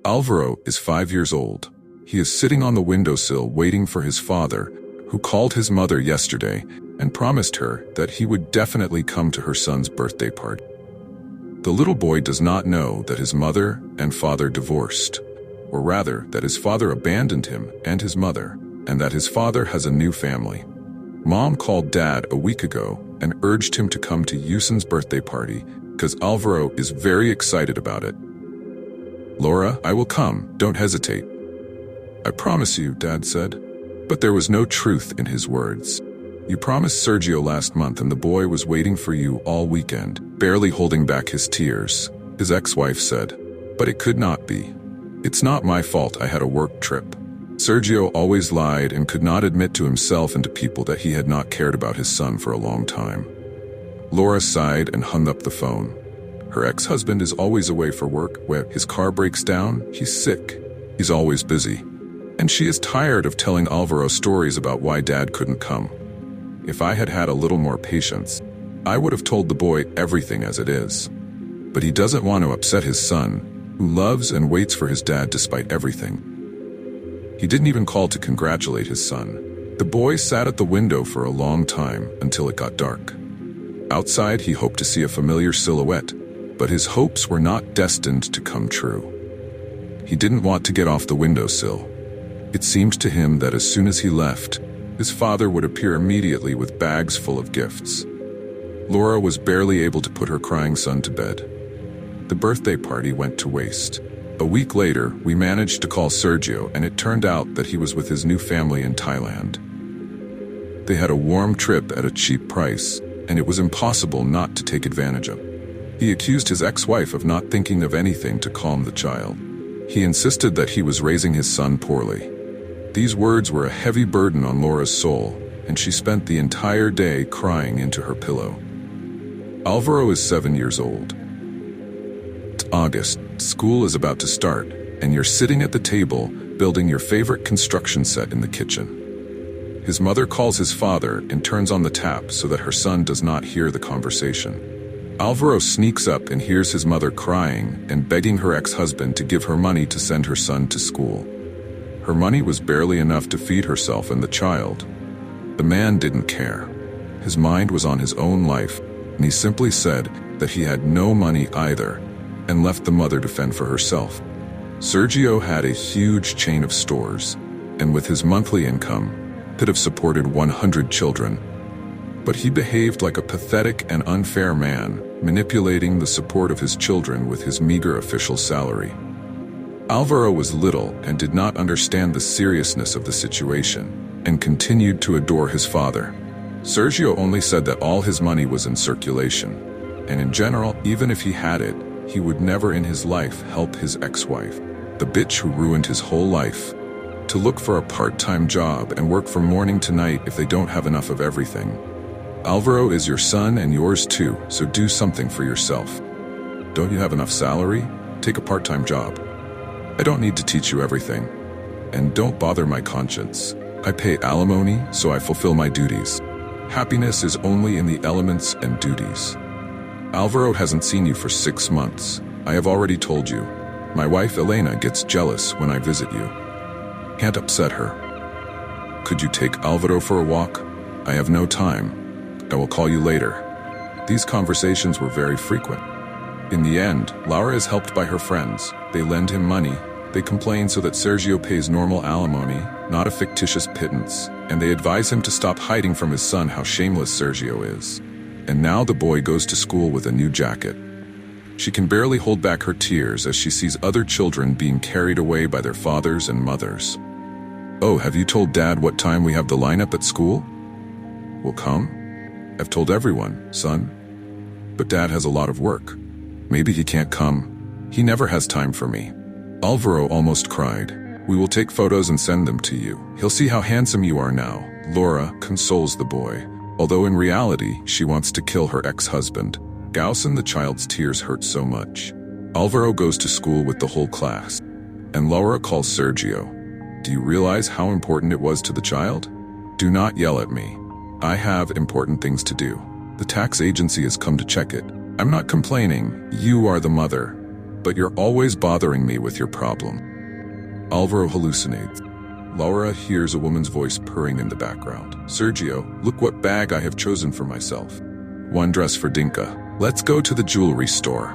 Alvaro is 5 years old. He is sitting on the windowsill waiting for his father, who called his mother yesterday and promised her that he would definitely come to her son's birthday party. The little boy does not know that his mother and father divorced, or rather that his father abandoned him and his mother, and that his father has a new family. Mom called Dad a week ago and urged him to come to Yusin's birthday party because Alvaro is very excited about it. "Laura, I will come, don't hesitate." "I promise you," Dad said. But there was no truth in his words. "You promised Sergio last month and the boy was waiting for you all weekend," barely holding back his tears. His ex-wife said, "But it could not be. It's not my fault I had a work trip." Sergio always lied and could not admit to himself and to people that he had not cared about his son for a long time. Laura sighed and hung up the phone. Her ex-husband is always away for work. When his car breaks down, he's sick. He's always busy. And she is tired of telling Alvaro stories about why Dad couldn't come. If I had had a little more patience, I would have told the boy everything as it is. But he doesn't want to upset his son, who loves and waits for his dad despite everything. He didn't even call to congratulate his son. The boy sat at the window for a long time until it got dark. Outside, he hoped to see a familiar silhouette, but his hopes were not destined to come true. He didn't want to get off the windowsill. It seemed to him that as soon as he left, his father would appear immediately with bags full of gifts. Laura was barely able to put her crying son to bed. The birthday party went to waste. A week later, we managed to call Sergio, and it turned out that he was with his new family in Thailand. They had a warm trip at a cheap price, and it was impossible not to take advantage of. He accused his ex-wife of not thinking of anything to calm the child. He insisted that he was raising his son poorly. These words were a heavy burden on Laura's soul, and she spent the entire day crying into her pillow. Alvaro is 7 years old. It's August, school is about to start, and you're sitting at the table, building your favorite construction set in the kitchen. His mother calls his father and turns on the tap so that her son does not hear the conversation. Alvaro sneaks up and hears his mother crying and begging her ex-husband to give her money to send her son to school. Her money was barely enough to feed herself and the child. The man didn't care. His mind was on his own life, and he simply said that he had no money either, and left the mother to fend for herself. Sergio had a huge chain of stores, and with his monthly income, could have supported 100 children. But he behaved like a pathetic and unfair man, manipulating the support of his children with his meager official salary. Alvaro was little and did not understand the seriousness of the situation, and continued to adore his father. Sergio only said that all his money was in circulation, and in general, even if he had it, he would never in his life help his ex-wife, the bitch who ruined his whole life, to look for a part-time job and work from morning to night if they don't have enough of everything. Alvaro is your son and yours too, so do something for yourself. Don't you have enough salary? Take a part-time job. I don't need to teach you everything. And don't bother my conscience. I pay alimony, so I fulfill my duties. Happiness is only in the elements and duties. Alvaro hasn't seen you for 6 months. I have already told you. My wife Elena gets jealous when I visit you. Can't upset her. Could you take Alvaro for a walk? I have no time. I will call you later. These conversations were very frequent. In the end, Laura is helped by her friends. They lend him money. They complain so that Sergio pays normal alimony, not a fictitious pittance, and they advise him to stop hiding from his son how shameless Sergio is. And now the boy goes to school with a new jacket. She can barely hold back her tears as she sees other children being carried away by their fathers and mothers. "Oh, have you told Dad what time we have the lineup at school?" "Will come?" "I've told everyone, son. But Dad has a lot of work. Maybe he can't come. He never has time for me." Alvaro almost cried. "We will take photos and send them to you. He'll see how handsome you are now." Laura consoles the boy, although in reality, she wants to kill her ex-husband. Gaussen, the child's tears hurt so much. Alvaro goes to school with the whole class, and Laura calls Sergio. "Do you realize how important it was to the child? Do not yell at me. I have important things to do. The tax agency has come to check it. I'm not complaining. You are the mother. but you're always bothering me with your problem. Alvaro hallucinates. Laura hears a woman's voice purring in the background. Sergio, look what bag I have chosen for myself. One dress for Dinka. Let's go to the jewelry store.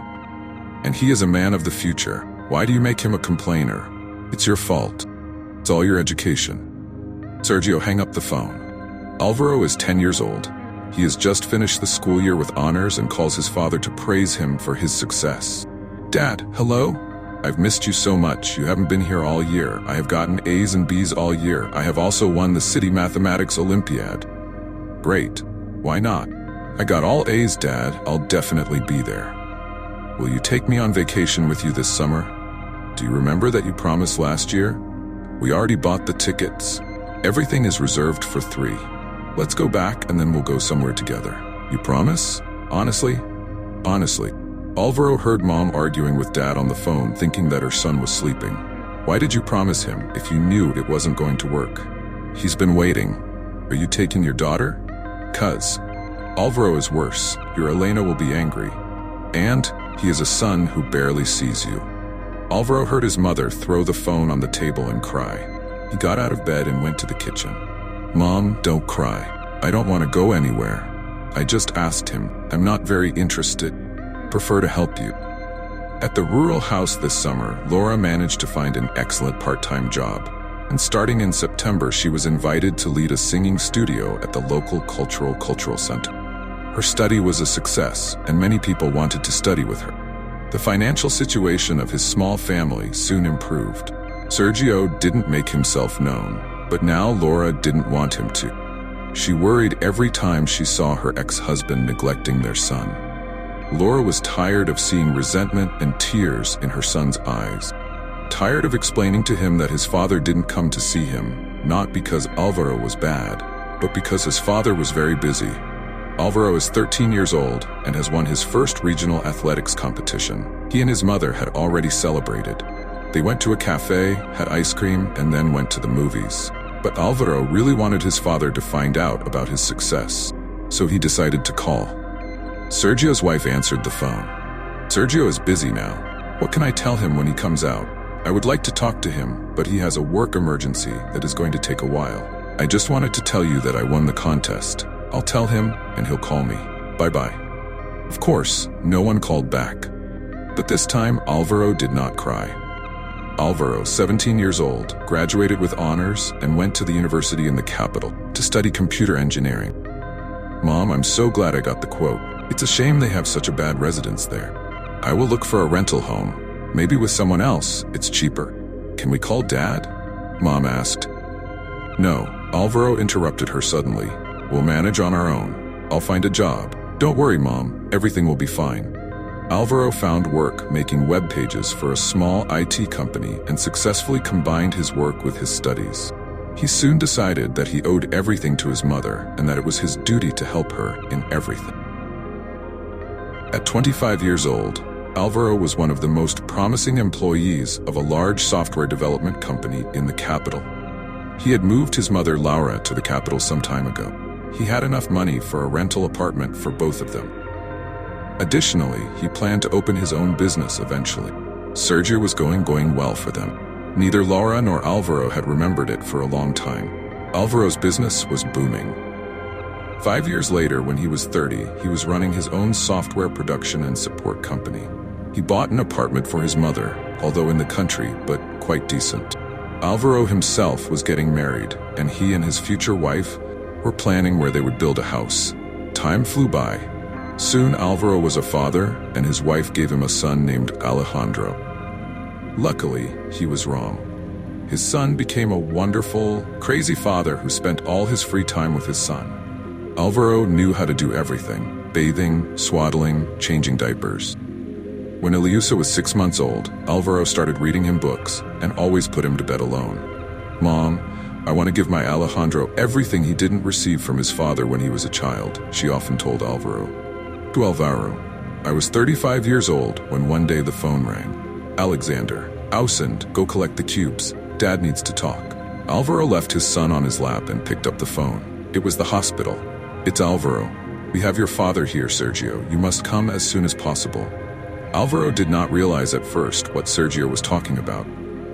And he is a man of the future. Why do you make him a complainer? It's your fault. It's all your education. Sergio, hang up the phone. Alvaro is 10 years old. He has just finished the school year with honors and calls his father to praise him for his success. Dad, hello? I've missed you so much. You haven't been here all year. I have gotten A's and B's all year. I have also won the City Mathematics Olympiad. Great. Why not? I got all A's, Dad. I'll definitely be there. Will you take me on vacation with you this summer? Do you remember that you promised last year? We already bought the tickets. Everything is reserved for 3. Let's go back and then we'll go somewhere together. You promise? Honestly? Honestly. Alvaro heard Mom arguing with Dad on the phone, thinking that her son was sleeping. Why did you promise him if you knew it wasn't going to work? He's been waiting. Are you taking your daughter? 'Cause Alvaro is worse. Your Elena will be angry. And he is a son who barely sees you. Alvaro heard his mother throw the phone on the table and cry. He got out of bed and went to the kitchen. Mom, don't cry. I don't want to go anywhere. I just asked him. I'm not very interested. Prefer to help you. At the rural house this summer, Laura managed to find an excellent part-time job. And starting in September, she was invited to lead a singing studio at the local cultural center. Her study was a success, and many people wanted to study with her. The financial situation of his small family soon improved. Sergio didn't make himself known, but now Laura didn't want him to. She worried every time she saw her ex-husband neglecting their son. Laura was tired of seeing resentment and tears in her son's eyes. Tired of explaining to him that his father didn't come to see him, not because Alvaro was bad, but because his father was very busy. Alvaro is 13 years old and has won his first regional athletics competition. He and his mother had already celebrated. They went to a cafe, had ice cream, and then went to the movies. But Alvaro really wanted his father to find out about his success, so he decided to call. Sergio's wife answered the phone. Sergio is busy now. What can I tell him when he comes out? I would like to talk to him, but he has a work emergency that is going to take a while. I just wanted to tell you that I won the contest. I'll tell him, and he'll call me. Bye-bye. Of course, no one called back. But this time, Alvaro did not cry. Alvaro, 17 years old, graduated with honors and went to the university in the capital to study computer engineering. Mom, I'm so glad I got the quote. It's a shame they have such a bad residence there. I will look for a rental home. Maybe with someone else, it's cheaper. Can we call Dad? Mom asked. No, Alvaro interrupted her suddenly. We'll manage on our own. I'll find a job. Don't worry, Mom. Everything will be fine. Alvaro found work making web pages for a small IT company and successfully combined his work with his studies. He soon decided that he owed everything to his mother and that it was his duty to help her in everything. At 25 years old, Alvaro was one of the most promising employees of a large software development company in the capital. He had moved his mother Laura to the capital some time ago. He had enough money for a rental apartment for both of them. Additionally, he planned to open his own business eventually. Sergio was going well for them. Neither Laura nor Alvaro had remembered it for a long time. Alvaro's business was booming. 5 years later, when he was 30, he was running his own software production and support company. He bought an apartment for his mother, although in the country, but quite decent. Alvaro himself was getting married, and he and his future wife were planning where they would build a house. Time flew by. Soon Alvaro was a father, and his wife gave him a son named Alejandro. Luckily, he was wrong. His son became a wonderful, crazy father who spent all his free time with his son. Alvaro knew how to do everything: bathing, swaddling, changing diapers. When Eliusa was 6 months old, Alvaro started reading him books and always put him to bed alone. Mom, I want to give my Alejandro everything he didn't receive from his father when he was a child, she often told Alvaro. To Alvaro, I was 35 years old when one day the phone rang. Alexander, Ausend, go collect the cubes. Dad needs to talk. Alvaro left his son on his lap and picked up the phone. It was the hospital. It's Alvaro. We have your father here, Sergio. You must come as soon as possible. Alvaro did not realize at first what Sergio was talking about.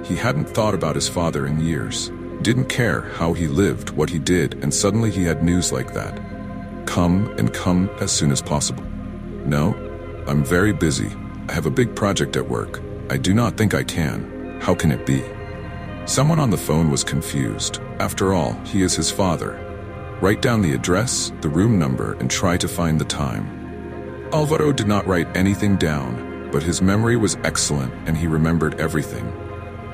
He hadn't thought about his father in years, didn't care how he lived, what he did, and suddenly he had news like that. Come as soon as possible. No, I'm very busy. I have a big project at work. I do not think I can. How can it be? Someone on the phone was confused. After all, he is his father. Write down the address, the room number, and try to find the time. Alvaro did not write anything down, but his memory was excellent and he remembered everything.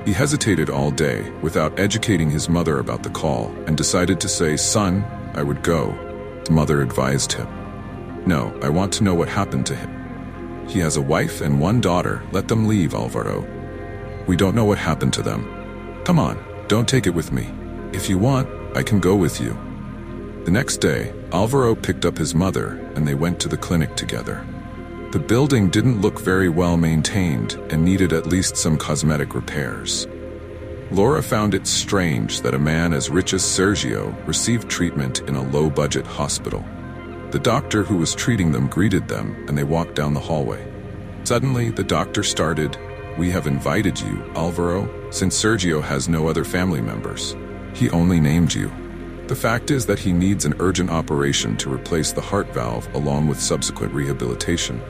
He hesitated all day without educating his mother about the call and decided to say, "Son, I would go." His mother advised him. "No, I want to know what happened to him. He has a wife and one daughter. Let them leave, Alvaro. We don't know what happened to them. Come on, don't take it with me. If you want, I can go with you." The next day, Alvaro picked up his mother and they went to the clinic together. The building didn't look very well maintained and needed at least some cosmetic repairs. Laura found it strange that a man as rich as Sergio received treatment in a low-budget hospital. The doctor who was treating them greeted them and they walked down the hallway. Suddenly, the doctor started, "We have invited you, Alvaro, since Sergio has no other family members. He only named you. The fact is that he needs an urgent operation to replace the heart valve along with subsequent rehabilitation.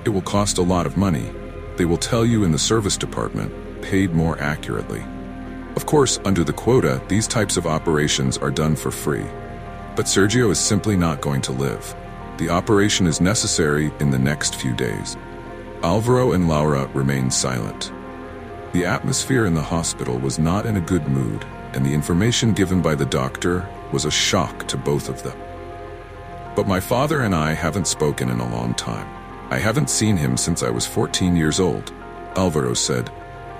It will cost a lot of money. They will tell you in the service department, paid more accurately. Of course, under the quota, these types of operations are done for free. But Sergio is simply not going to live. The operation is necessary in the next few days." Alvaro and Laura remained silent. The atmosphere in the hospital was not in a good mood, and the information given by the doctor was a shock to both of them. "But my father and I haven't spoken in a long time. I haven't seen him since I was 14 years old," Alvaro said.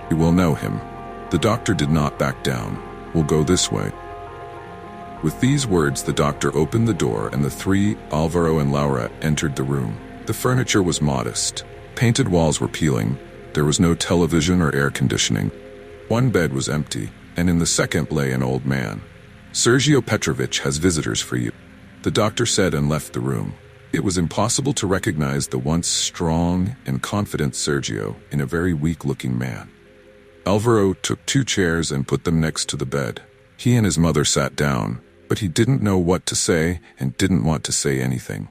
"You will know him." The doctor did not back down. "We'll go this way." With these words, the doctor opened the door and the three, Alvaro and Laura, entered the room. The furniture was modest. Painted walls were peeling. There was no television or air conditioning. One bed was empty, and in the second lay an old man. "Sergio Petrovich has visitors for you," the doctor said and left the room. It was impossible to recognize the once strong and confident Sergio in a very weak-looking man. Alvaro took 2 chairs and put them next to the bed. He and his mother sat down, but he didn't know what to say and didn't want to say anything.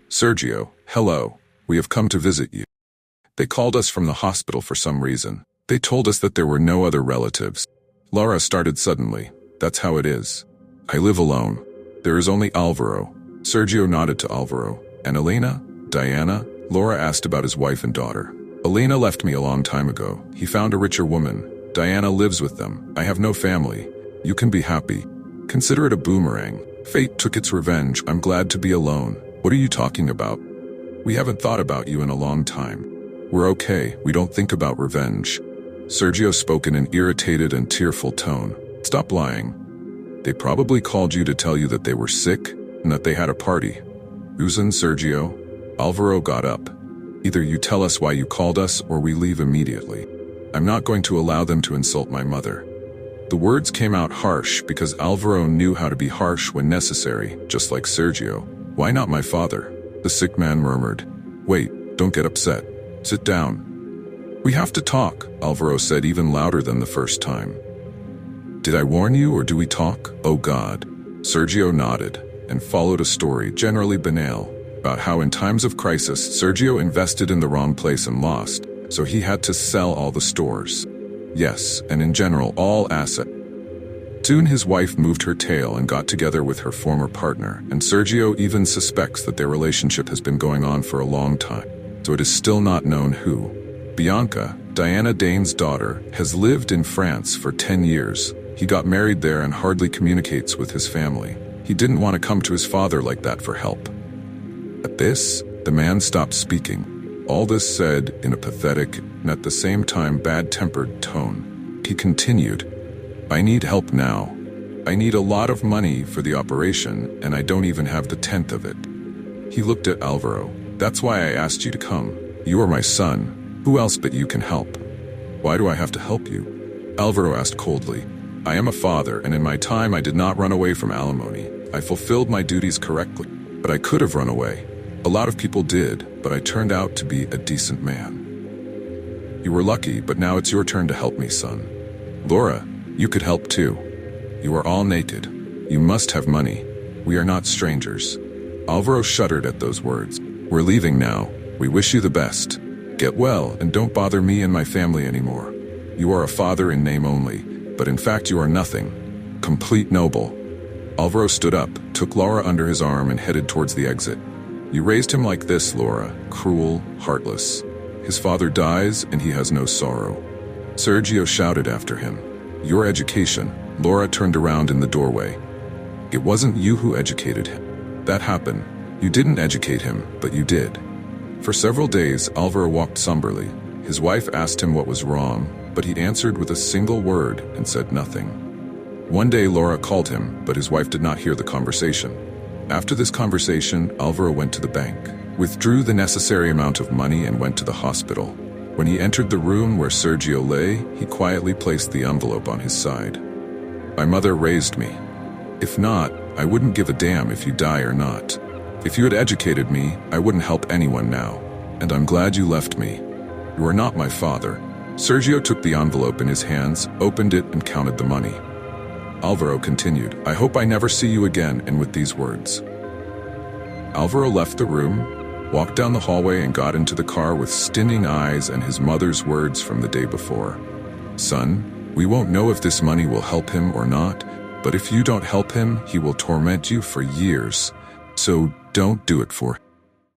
"Sergio, hello. We have come to visit you. They called us from the hospital for some reason. They told us that there were no other relatives." Laura started suddenly. "That's how it is. I live alone. There is only Alvaro." Sergio nodded to Alvaro. "And Elena? Diana?" Laura asked about his wife and daughter. "Elena left me a long time ago. He found a richer woman. Diana lives with them. I have no family. You can be happy. Consider it a boomerang. Fate took its revenge. I'm glad to be alone." "What are you talking about? We haven't thought about you in a long time. We're okay. We don't think about revenge." Sergio spoke in an irritated and tearful tone. "Stop lying. They probably called you to tell you that they were sick and that they had a party." "Susan, Sergio." Alvaro got up. "Either you tell us why you called us or we leave immediately. I'm not going to allow them to insult my mother." The words came out harsh because Alvaro knew how to be harsh when necessary, just like Sergio. "Why not my father?" the sick man murmured. "Wait, don't get upset. Sit down." "We have to talk," Alvaro said even louder than the first time. "Did I warn you or do we talk? Oh God." Sergio nodded and followed a story, generally banal, about how in times of crisis, Sergio invested in the wrong place and lost, so he had to sell all the stores. Yes, and in general, all assets. Soon his wife moved her tail and got together with her former partner, and Sergio even suspects that their relationship has been going on for a long time, so it is still not known who. Bianca, Diana Dane's daughter, has lived in France for 10 years. He got married there and hardly communicates with his family. He didn't want to come to his father like that for help. At this, the man stopped speaking. All this said in a pathetic and at the same time bad-tempered tone. He continued, "I need help now. I need a lot of money for the operation, and I don't even have the 10th of it." He looked at Alvaro. "That's why I asked you to come. You are my son. Who else but you can help?" "Why do I have to help you?" Alvaro asked coldly. "I am a father, and in my time I did not run away from alimony. I fulfilled my duties correctly, but I could have run away. A lot of people did, but I turned out to be a decent man. You were lucky, but now it's your turn to help me, son. Laura, you could help too. You are all naked. You must have money. We are not strangers. Alvaro shuddered at those words. We're leaving now. We wish you the best. Get well and don't bother me and my family anymore. You are a father in name only, but in fact you are nothing. Complete noble. Alvaro stood up, took Laura under his arm and headed towards the exit. You raised him like this, Laura, cruel, heartless. His father dies and he has no sorrow. Sergio shouted after him. Your education. Laura turned around in the doorway. It wasn't you who educated him. That happened. You didn't educate him, but you did. For several days, Alvaro walked somberly. His wife asked him what was wrong, but he answered with a single word and said nothing. One day Laura called him, but his wife did not hear the conversation. After this conversation, Alvaro went to the bank, withdrew the necessary amount of money and went to the hospital. When he entered the room where Sergio lay, he quietly placed the envelope on his side. My mother raised me. If not, I wouldn't give a damn if you die or not. If you had educated me, I wouldn't help anyone now, and I'm glad you left me. You are not my father. Sergio took the envelope in his hands, opened it, and counted the money. Alvaro continued, I hope I never see you again, and with these words. Alvaro left the room, walked down the hallway and got into the car with stinning eyes and his mother's words from the day before. Son, we won't know if this money will help him or not, but if you don't help him, he will torment you for years. So don't do it for